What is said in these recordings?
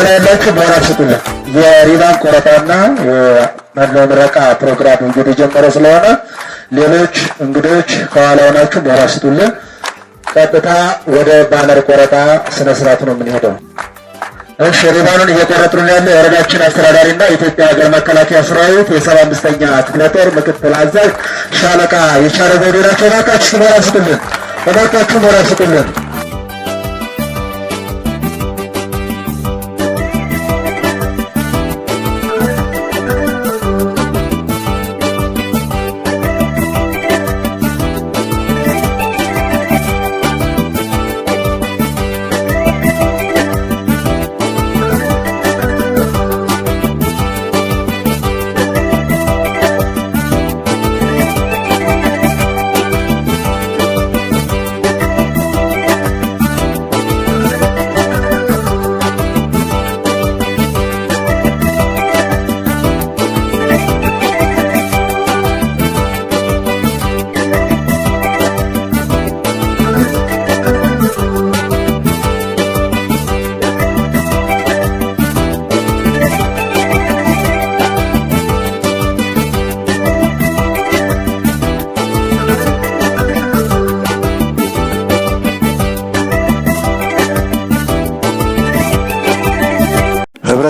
ያላችሁ ሞራሽቱን የሪባን ቆረጣና የመረቃ ፕሮግራም እንግዲህ ጀመረ ስለሆነ ሌሎች እንግዶች ከኋላ ሆናችሁ ሞራሽቱልን ቀጥታ ወደ ባነር ቆረጣ ስነ ስርዓቱ ነው የምንሄደው። እሺ ሪባኑን እየቆረጡልን ያለ የወረዳችን አስተዳዳሪና የኢትዮጵያ ሀገር መከላከያ ሰራዊት የ75ኛ ክፍለ ጦር ምክትል አዛዥ ሻለቃ የቻለ ዘውዴ ናቸው። እባካችሁ ሞራሽቱልን።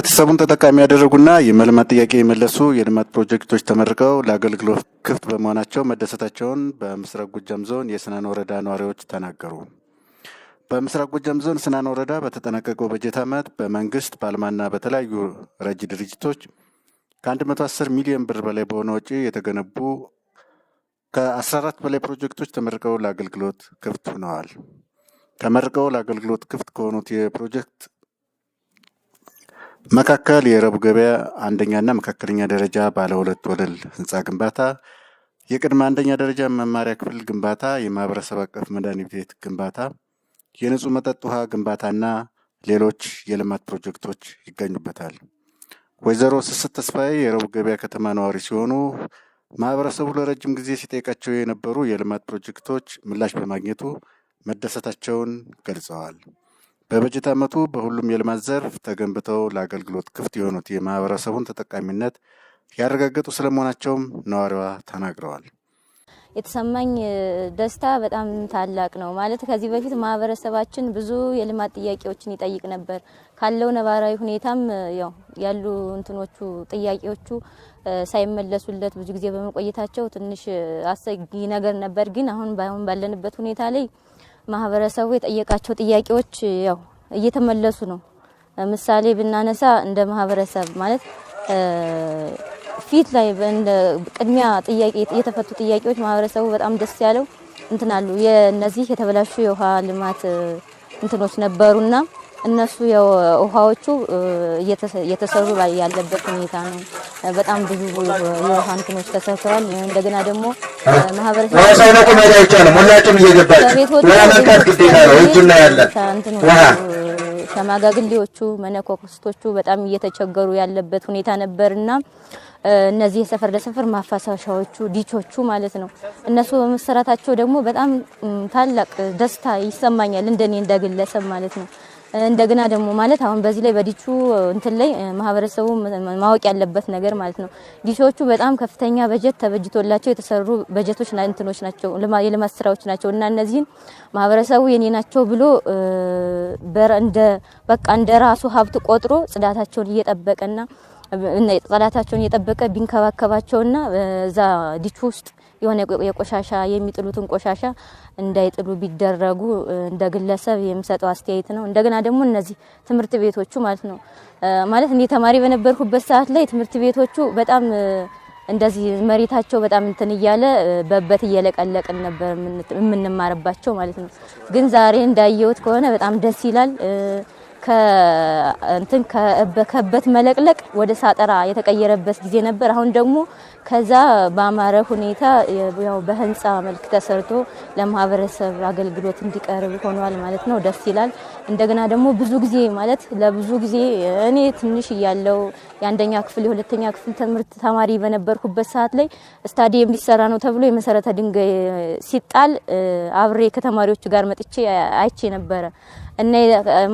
ህብረተሰቡን ተጠቃሚ ያደረጉና የመልማት ጥያቄ የመለሱ የልማት ፕሮጀክቶች ተመርቀው ለአገልግሎት ክፍት በመሆናቸው መደሰታቸውን በምስራቅ ጎጃም ዞን የስናን ወረዳ ነዋሪዎች ተናገሩ። በምስራቅ ጎጃም ዞን ስናን ወረዳ በተጠናቀቀው በጀት ዓመት በመንግስት በአልማና በተለያዩ ረጅ ድርጅቶች ከ110 ሚሊዮን ብር በላይ በሆነ ወጪ የተገነቡ ከ14 በላይ ፕሮጀክቶች ተመርቀው ለአገልግሎት ክፍት ሆነዋል። ተመርቀው ለአገልግሎት ክፍት ከሆኑት የፕሮጀክት መካከል የረቡ ገበያ አንደኛና መካከለኛ ደረጃ ባለ 2 ወለል ህንፃ ግንባታ፣ የቅድመ አንደኛ ደረጃ መማሪያ ክፍል ግንባታ፣ የማህበረሰብ አቀፍ መድኃኒት ቤት ግንባታ፣ የንጹህ መጠጥ ውሃ ግንባታና ሌሎች የልማት ፕሮጀክቶች ይገኙበታል። ወይዘሮ ስስት ተስፋዬ የረቡ ገበያ ከተማ ነዋሪ ሲሆኑ ማህበረሰቡ ለረጅም ጊዜ ሲጠይቃቸው የነበሩ የልማት ፕሮጀክቶች ምላሽ በማግኘቱ መደሰታቸውን ገልጸዋል። በበጀት ዓመቱ በሁሉም የልማት ዘርፍ ተገንብተው ለአገልግሎት ክፍት የሆኑት የማህበረሰቡን ተጠቃሚነት ያረጋገጡ ስለመሆናቸውም ነዋሪዋ ተናግረዋል። የተሰማኝ ደስታ በጣም ታላቅ ነው። ማለት ከዚህ በፊት ማህበረሰባችን ብዙ የልማት ጥያቄዎችን ይጠይቅ ነበር። ካለው ነባራዊ ሁኔታም ያሉ እንትኖቹ ጥያቄዎቹ ሳይመለሱለት ብዙ ጊዜ በመቆየታቸው ትንሽ አሰጊ ነገር ነበር። ግን አሁን ባለንበት ሁኔታ ላይ ማህበረሰቡ የጠየቃቸው ጥያቄዎች እየተመለሱ ነው። ምሳሌ ብናነሳ እንደ ማህበረሰብ ማለት ፊት ላይ ቅድሚያ ጥያቄ የተፈቱ ጥያቄዎች ማህበረሰቡ በጣም ደስ ያለው እንትናሉ የነዚህ የተበላሹ የውሃ ልማት እንትኖች ነበሩና እነሱ ውሃዎቹ እየተሰሩ ያለበት ሁኔታ ነው። በጣም ብዙ የውሃ እንትኖች ተሰርተዋል። እንደገና ደግሞ ማህበረሰቡ ወሳይነቁ መዳይቻለ ሁላችንም እየገባችሁ ወያመንካት ግዴታ ነው። እጁና ያለ ሸማጋግሌዎቹ መነኮክስቶቹ በጣም እየተቸገሩ ያለበት ሁኔታ ነበርና እነዚህ የሰፈር ለሰፈር ማፋሳሻዎቹ ዲቾቹ ማለት ነው እነሱ በመሰራታቸው ደግሞ በጣም ታላቅ ደስታ ይሰማኛል እንደኔ እንደግለሰብ ማለት ነው። እንደገና ደግሞ ማለት አሁን በዚህ ላይ በዲቹ እንትን ላይ ማህበረሰቡ ማወቅ ያለበት ነገር ማለት ነው ዲቾቹ በጣም ከፍተኛ በጀት ተበጅቶላቸው የተሰሩ በጀቶች እንትኖች ናቸው የልማት ስራዎች ናቸው እና እነዚህን ማህበረሰቡ የኔ ናቸው ብሎ እንደ ራሱ ሀብት ቆጥሮ ጽዳታቸውን እየጠበቀና ጽዳታቸውን እየጠበቀ ቢንከባከባቸውና በዛ ዲቹ ውስጥ የሆነ የቆሻሻ የሚጥሉትን ቆሻሻ እንዳይጥሉ ቢደረጉ እንደ ግለሰብ የሚሰጠው አስተያየት ነው። እንደገና ደግሞ እነዚህ ትምህርት ቤቶቹ ማለት ነው ማለት እኔ ተማሪ በነበርኩበት ሰዓት ላይ ትምህርት ቤቶቹ በጣም እንደዚህ መሬታቸው በጣም እንትን እያለ በበት እየለቀለቀን ነበር የምንማርባቸው ማለት ነው። ግን ዛሬ እንዳየሁት ከሆነ በጣም ደስ ይላል። ከበት መለቅለቅ ወደ ሳጠራ የተቀየረበት ጊዜ ነበር። አሁን ደግሞ ከዛ በአማረ ሁኔታ በህንጻ መልክ ተሰርቶ ለማህበረሰብ አገልግሎት እንዲቀርብ ሆኗል ማለት ነው። ደስ ይላል። እንደገና ደግሞ ብዙ ጊዜ ማለት ለብዙ ጊዜ እኔ ትንሽ ያለው የአንደኛ ክፍል የሁለተኛ ክፍል ትምህርት ተማሪ በነበርኩበት ሰዓት ላይ ስታዲየም ሊሰራ ነው ተብሎ የመሰረተ ድንጋይ ሲጣል አብሬ ከተማሪዎቹ ጋር መጥቼ አይቼ ነበር እና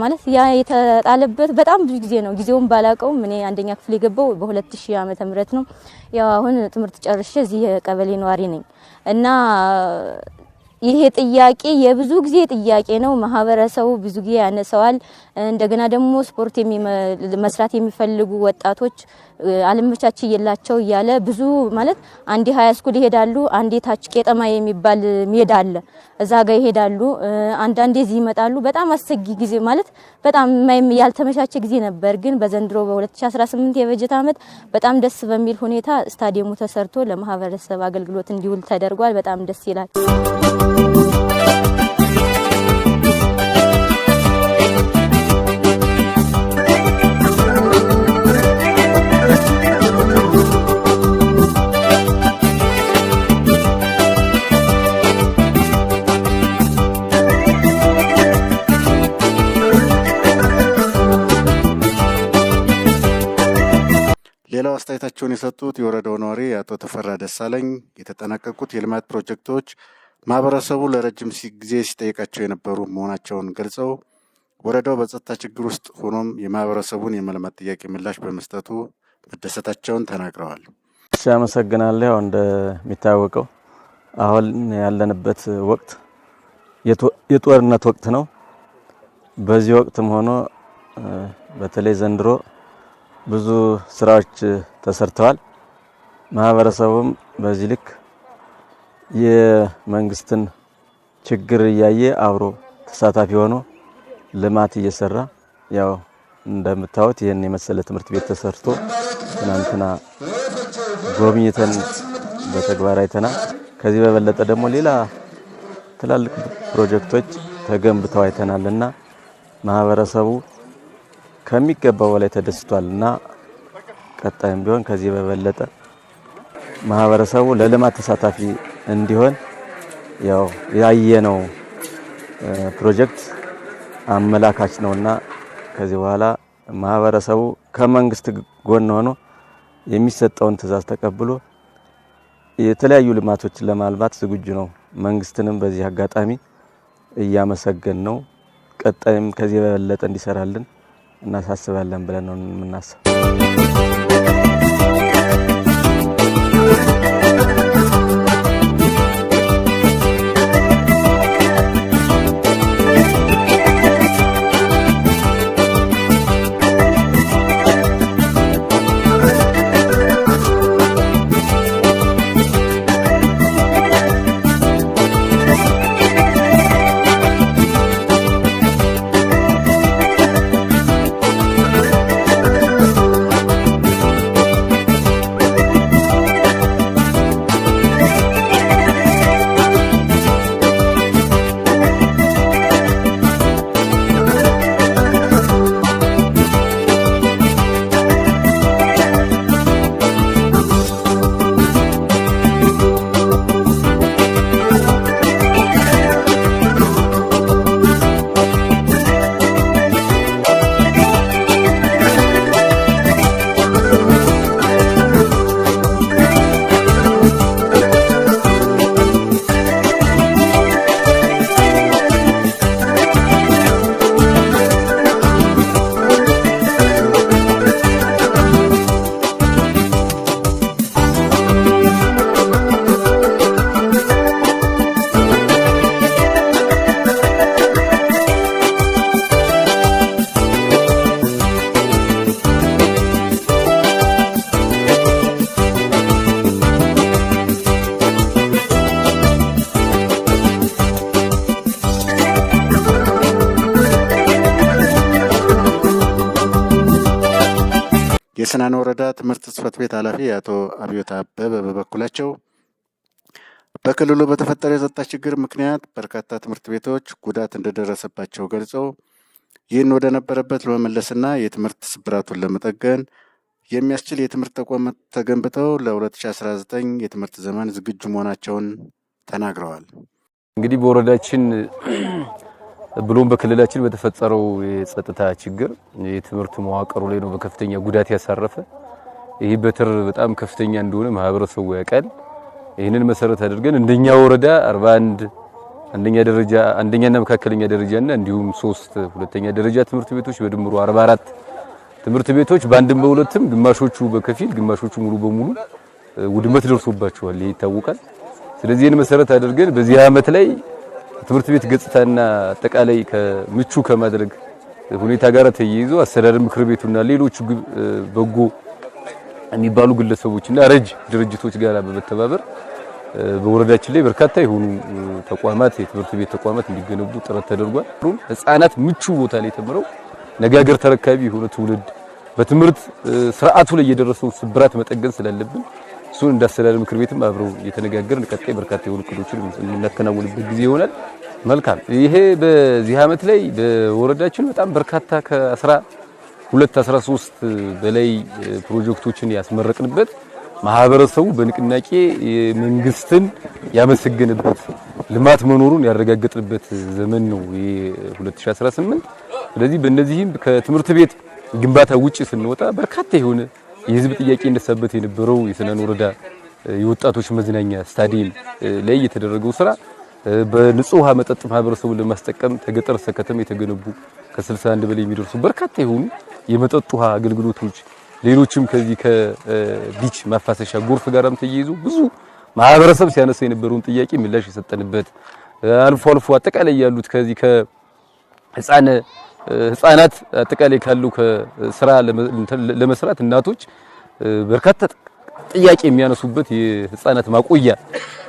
ማለት ያ የተጣለበት በጣም ብዙ ጊዜ ነው። ጊዜውን ባላቀው እኔ አንደኛ ክፍል የገባው በ2000 ዓመተ ምህረት ነው። ያው አሁን ትምህርት ጨርሼ እዚህ ቀበሌ ነዋሪ ነኝ እና ይሄ ጥያቄ የብዙ ጊዜ ጥያቄ ነው። ማህበረሰቡ ብዙ ጊዜ ያነሳዋል። እንደገና ደግሞ ስፖርት መስራት የሚፈልጉ ወጣቶች አለመቻች ይላቸው ያለ ብዙ ማለት አንዴ ሃይ ስኩል ይሄዳሉ፣ አንዴ ታች ቄጠማ የሚባል ሜዳ አለ እዛ ጋር ይሄዳሉ፣ አንዳንዴ እዚህ ይመጣሉ። በጣም አስጊ ጊዜ ማለት በጣም ያልተመቻቸ ጊዜ ነበር። ግን በዘንድሮ በ2018 የበጀት ዓመት በጣም ደስ በሚል ሁኔታ ስታዲየሙ ተሰርቶ ለማህበረሰብ አገልግሎት እንዲውል ተደርጓል። በጣም ደስ ይላል። ሌላው አስተያየታቸውን የሰጡት የወረዳው ነዋሪ አቶ ተፈራ ደሳለኝ የተጠናቀቁት የልማት ፕሮጀክቶች ማህበረሰቡ ለረጅም ጊዜ ሲጠይቃቸው የነበሩ መሆናቸውን ገልጸው ወረዳው በጸጥታ ችግር ውስጥ ሆኖም የማህበረሰቡን የመልማት ጥያቄ ምላሽ በመስጠቱ መደሰታቸውን ተናግረዋል። እሺ፣ አመሰግናለሁ። ያው እንደሚታወቀው አሁን ያለንበት ወቅት የጦርነት ወቅት ነው። በዚህ ወቅትም ሆኖ በተለይ ዘንድሮ ብዙ ስራዎች ተሰርተዋል። ማህበረሰቡም በዚህ ልክ የመንግስትን ችግር እያየ አብሮ ተሳታፊ ሆኖ ልማት እየሰራ ያው እንደምታዩት ይሄን የመሰለ ትምህርት ቤት ተሰርቶ ትናንትና ጎብኝተን በተግባር አይተናል። ከዚህ በበለጠ ደግሞ ሌላ ትላልቅ ፕሮጀክቶች ተገንብተው አይተናልና ማህበረሰቡ ከሚገባው በላይ ተደስቷልና ቀጣይም ቢሆን ከዚህ በበለጠ ማህበረሰቡ ለልማት ተሳታፊ እንዲሆን ያው ያየነው ፕሮጀክት አመላካች ነውና ከዚህ በኋላ ማህበረሰቡ ከመንግስት ጎን ሆኖ የሚሰጠውን ትዕዛዝ ተቀብሎ የተለያዩ ልማቶችን ለማልማት ዝግጁ ነው። መንግስትንም በዚህ አጋጣሚ እያመሰገን ነው። ቀጣይም ከዚህ በበለጠ እንዲሰራልን እናሳስባለን ብለን ነው የምናስበው። የስናን ወረዳ ትምህርት ጽሕፈት ቤት ኃላፊ አቶ አብዮት አበበ በበኩላቸው በክልሉ በተፈጠረ የጸጥታ ችግር ምክንያት በርካታ ትምህርት ቤቶች ጉዳት እንደደረሰባቸው ገልጸው ይህን ወደ ነበረበት ለመመለስና የትምህርት ስብራቱን ለመጠገን የሚያስችል የትምህርት ተቋማት ተገንብተው ለ2019 የትምህርት ዘመን ዝግጁ መሆናቸውን ተናግረዋል። እንግዲህ በወረዳችን ብሎም በክልላችን በተፈጠረው የጸጥታ ችግር የትምህርት መዋቅሩ ላይ ነው በከፍተኛ ጉዳት ያሳረፈ። ይህ በትር በጣም ከፍተኛ እንደሆነ ማህበረሰቡ ያውቃል። ይህንን መሰረት አድርገን እንደኛ ወረዳ 41 አንደኛና መካከለኛ ደረጃና እንዲሁም 3 ሁለተኛ ደረጃ ትምህርት ቤቶች በድምሩ 44 ትምህርት ቤቶች በአንድም በሁለትም ግማሾቹ በከፊል ግማሾቹ ሙሉ በሙሉ ውድመት ደርሶባቸዋል። ይሄ ይታወቃል። ስለዚህ ይህን መሰረት አድርገን በዚህ ዓመት ላይ ትምህርት ቤት ገጽታና አጠቃላይ ከምቹ ከማድረግ ሁኔታ ጋር ተያይዞ አስተዳደር ምክር ቤቱና ሌሎች በጎ የሚባሉ ግለሰቦችና ረጅ ድርጅቶች ጋር በመተባበር በወረዳችን ላይ በርካታ የሆኑ ተቋማት የትምህርት ቤት ተቋማት እንዲገነቡ ጥረት ተደርጓል። ህፃናት ምቹ ቦታ ላይ ተምረው ነገ ሀገር ተረካቢ የሆነ ትውልድ በትምህርት ስርዓቱ ላይ የደረሰው ስብራት መጠገን ስላለብን እሱን እንዳስተዳደር ምክር ቤትም አብረው እየተነጋገርን ቀጣይ በርካታ የሆኑ እቅዶችን የምናከናውንበት ጊዜ ይሆናል። መልካም። ይሄ በዚህ ዓመት ላይ በወረዳችን በጣም በርካታ ከ13 በላይ ፕሮጀክቶችን ያስመረቅንበት ማህበረሰቡ በንቅናቄ መንግስትን ያመሰገነበት ልማት መኖሩን ያረጋገጥንበት ዘመን ነው የ2018። ስለዚህ በእነዚህም ከትምህርት ቤት ግንባታ ውጪ ስንወጣ በርካታ የሆነ የህዝብ ጥያቄ እንደሰበት የነበረው የሰናን ወረዳ የወጣቶች መዝናኛ ስታዲየም ላይ የተደረገው ስራ በንጹህ ውሃ መጠጥ ማህበረሰቡን ለማስጠቀም ከገጠር እስከ ከተማ የተገነቡ ከ61 በላይ የሚደርሱ በርካታ የሆኑ የመጠጥ ውሃ አገልግሎቶች ሌሎችም ከዚህ ከቢች ማፋሰሻ ጎርፍ ጋርም ተያይዞ ብዙ ማህበረሰብ ሲያነሳ የነበረውን ጥያቄ ምላሽ የሰጠንበት አልፎ አልፎ አጠቃላይ ያሉት ከዚህ ህፃናት አጠቃላይ ካሉ ከስራ ለመስራት እናቶች በርካታ ጥያቄ የሚያነሱበት የህፃናት ማቆያ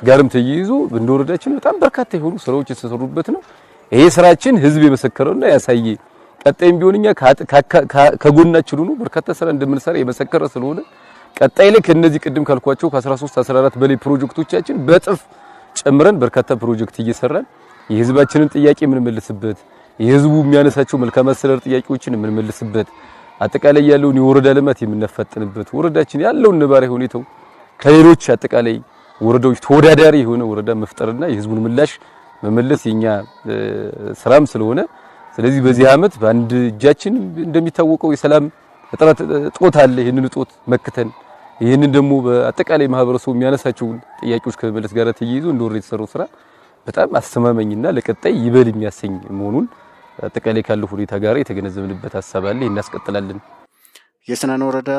ጋርም ተያይዞ እንደወረዳችን በጣም በርካታ የሆኑ ስራዎች የተሰሩበት ነው። ይሄ ስራችን ህዝብ የመሰከረውና ያሳየ ቀጣይም ቢሆንኛ ከጎናችን ሆኖ በርካታ ስራ እንደምንሰራ የመሰከረ ስለሆነ ቀጣይ ላይ ከነዚህ ቅድም ካልኳቸው ከ13 14 በላይ ፕሮጀክቶቻችን በጥፍ ጨምረን በርካታ ፕሮጀክት እየሰራን የህዝባችንን ጥያቄ የምንመልስበት የህዝቡ የሚያነሳቸው መልካም አስተዳደር ጥያቄዎችን የምንመልስበት አጠቃላይ ያለውን የወረዳ ልማት የምናፋጥንበት ወረዳችን ያለውን ነባራዊ ሁኔታው ከሌሎች አጠቃላይ ወረዳዎች ተወዳዳሪ የሆነ ወረዳ መፍጠርና የህዝቡን ምላሽ መመለስ የኛ ስራም ስለሆነ ስለዚህ በዚህ ዓመት በአንድ እጃችን እንደሚታወቀው የሰላም እጦት አለ። ይሄንን እጦት መክተን ይሄንን ደግሞ በአጠቃላይ ማህበረሰቡ የሚያነሳቸውን ጥያቄዎች ከመመለስ ጋር ተያይዞ እንደወረደ የተሰራው ስራ በጣም አስተማማኝና ለቀጣይ ይበል የሚያሰኝ መሆኑን አጠቃላይ ካለው ሁኔታ ጋር የተገነዘብንበት ሐሳብ አለ። እናስቀጥላለን። የሰናን ወረዳ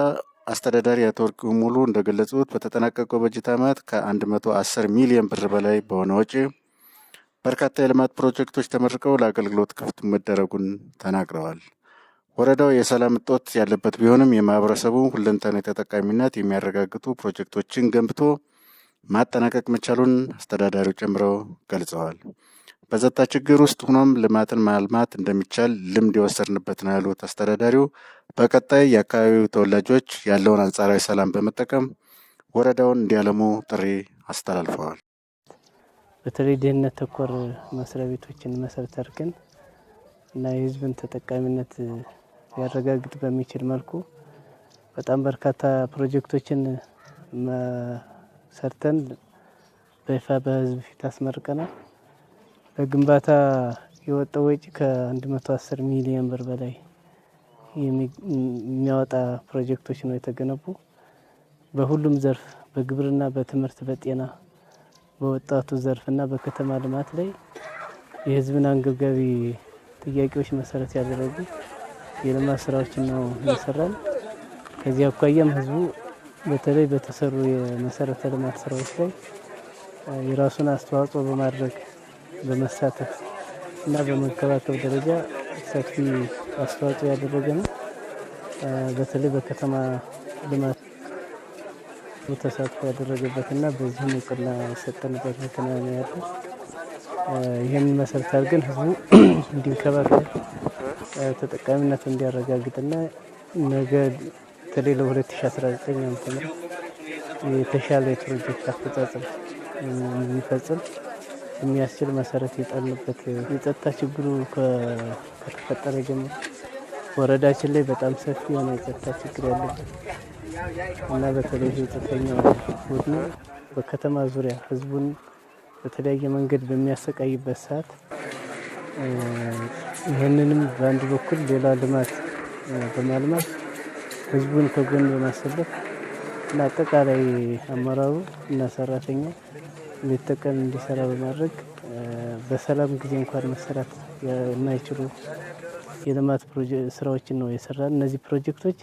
አስተዳዳሪ አቶ ወርቅሁ ሙሉ እንደገለጹት በተጠናቀቀው በጀት ዓመት ከ110 ሚሊዮን ብር በላይ በሆነ ወጪ በርካታ የልማት ፕሮጀክቶች ተመርቀው ለአገልግሎት ክፍት መደረጉን ተናግረዋል። ወረዳው የሰላም እጦት ያለበት ቢሆንም የማህበረሰቡን ሁለንተናዊ ተጠቃሚነት የሚያረጋግጡ ፕሮጀክቶችን ገንብቶ ማጠናቀቅ መቻሉን አስተዳዳሪው ጨምረው ገልጸዋል። በጸጥታ ችግር ውስጥ ሆኖም ልማትን ማልማት እንደሚቻል ልምድ የወሰድንበት ነው ያሉት አስተዳዳሪው በቀጣይ የአካባቢው ተወላጆች ያለውን አንጻራዊ ሰላም በመጠቀም ወረዳውን እንዲያለሙ ጥሪ አስተላልፈዋል። በተለይ ድህነት ተኮር መስሪያ ቤቶችን መሰረት አድርገን እና የህዝብን ተጠቃሚነት ሊያረጋግጥ በሚችል መልኩ በጣም በርካታ ፕሮጀክቶችን ሰርተን በይፋ በህዝብ ፊት አስመርቀናል። ለግንባታ የወጣው ወጪ ከ110 ሚሊዮን ብር በላይ የሚያወጣ ፕሮጀክቶች ነው የተገነቡ። በሁሉም ዘርፍ በግብርና፣ በትምህርት፣ በጤና፣ በወጣቱ ዘርፍና በከተማ ልማት ላይ የህዝብን አንገብጋቢ ጥያቄዎች መሰረት ያደረጉ የልማት ስራዎችን ነው እየሰራን። ከዚህ አኳያም ህዝቡ በተለይ በተሰሩ የመሰረተ ልማት ስራዎች ላይ የራሱን አስተዋጽኦ በማድረግ በመሳተፍ እና በመንከባከብ ደረጃ ሰፊ አስተዋጽኦ ያደረገ ነው። በተለይ በከተማ ልማት ተሳትፎ ያደረገበትና በዚህም እውቅና የሰጠንበት ሁኔታ ነው ያለው። ይህን መሰረት አድርገን ህዝቡ እንዲንከባከብ ተጠቃሚነት እንዲያረጋግጥና ነገ በተለይ ለ2019 ዓ.ም የተሻለ የፕሮጀክት አፈጻጸም እንዲፈጽም የሚያስችል መሰረት የጣልንበት የጸጥታ ችግሩ ከተፈጠረ ጀምሮ ወረዳችን ላይ በጣም ሰፊ የሆነ የጸጥታ ችግር ያለበት እና በተለይ የጸጥተኛው ቡድኑ በከተማ ዙሪያ ህዝቡን በተለያየ መንገድ በሚያሰቃይበት ሰዓት ይህንንም በአንድ በኩል ሌላ ልማት በማልማት ህዝቡን ከጎን በማሰለፍ እና አጠቃላይ አመራሩ እና ሰራተኛው ሌት ተቀን እንዲሰራ በማድረግ በሰላም ጊዜ እንኳን መሰራት የማይችሉ የልማት ስራዎችን ነው የሰራን። እነዚህ ፕሮጀክቶች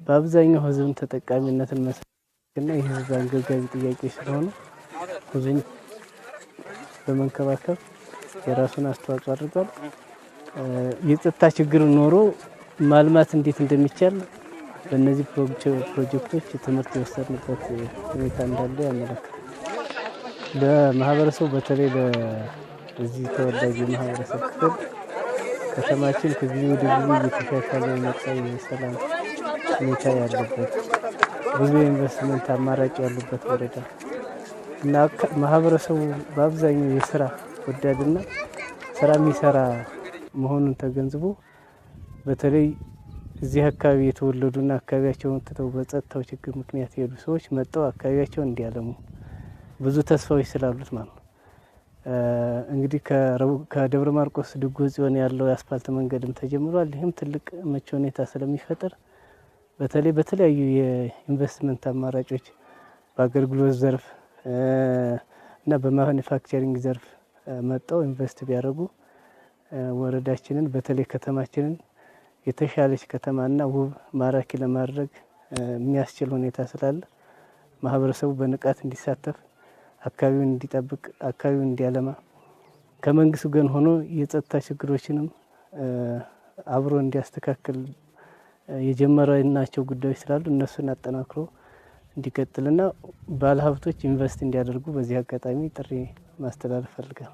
በአብዛኛው ህዝብን ተጠቃሚነትን መስራትና የህዝብ አንገብጋቢ ጥያቄ ስለሆነ ህዝብን በመንከባከብ የራሱን አስተዋጽኦ አድርጓል። የጸጥታ ችግር ኖሮ ማልማት እንዴት እንደሚቻል በእነዚህ ፕሮጀክቶች ትምህርት የወሰድንበት ሁኔታ እንዳለ ያመለክታል። ለማህበረሰቡ በተለይ ለዚህ ተወላጅ የማህበረሰብ ክፍል ከተማችን ከጊዜ ወደ ጊዜ እየተሻሻለ የመጣ የሰላም ሁኔታ ያለበት ብዙ ኢንቨስትመንት አማራጭ ያሉበት ወረዳ እና ማህበረሰቡ በአብዛኛው የስራ ወዳድና ስራ የሚሰራ መሆኑን ተገንዝቦ በተለይ እዚህ አካባቢ የተወለዱና አካባቢያቸውን ትተው በጸጥታው ችግር ምክንያት የሄዱ ሰዎች መጥተው አካባቢያቸውን እንዲያለሙ ብዙ ተስፋዎች ስላሉት ማለት ነው። እንግዲህ ከደብረ ማርቆስ ድጎ ጽዮን ያለው የአስፋልት መንገድም ተጀምሯል። ይህም ትልቅ ምቹ ሁኔታ ስለሚፈጥር በተለይ በተለያዩ የኢንቨስትመንት አማራጮች በአገልግሎት ዘርፍ እና በማኑፋክቸሪንግ ዘርፍ መጥተው ኢንቨስት ቢያደርጉ ወረዳችንን በተለይ ከተማችንን የተሻለች ከተማና ውብ ማራኪ ለማድረግ የሚያስችል ሁኔታ ስላለ ማህበረሰቡ በንቃት እንዲሳተፍ፣ አካባቢውን እንዲጠብቅ፣ አካባቢውን እንዲያለማ ከመንግስት ጎን ሆኖ የጸጥታ ችግሮችንም አብሮ እንዲያስተካክል የጀመረናቸው ጉዳዮች ስላሉ እነሱን አጠናክሮ እንዲቀጥልና ባለሀብቶች ኢንቨስት እንዲያደርጉ በዚህ አጋጣሚ ጥሪ ማስተላለፍ ፈልጋለሁ።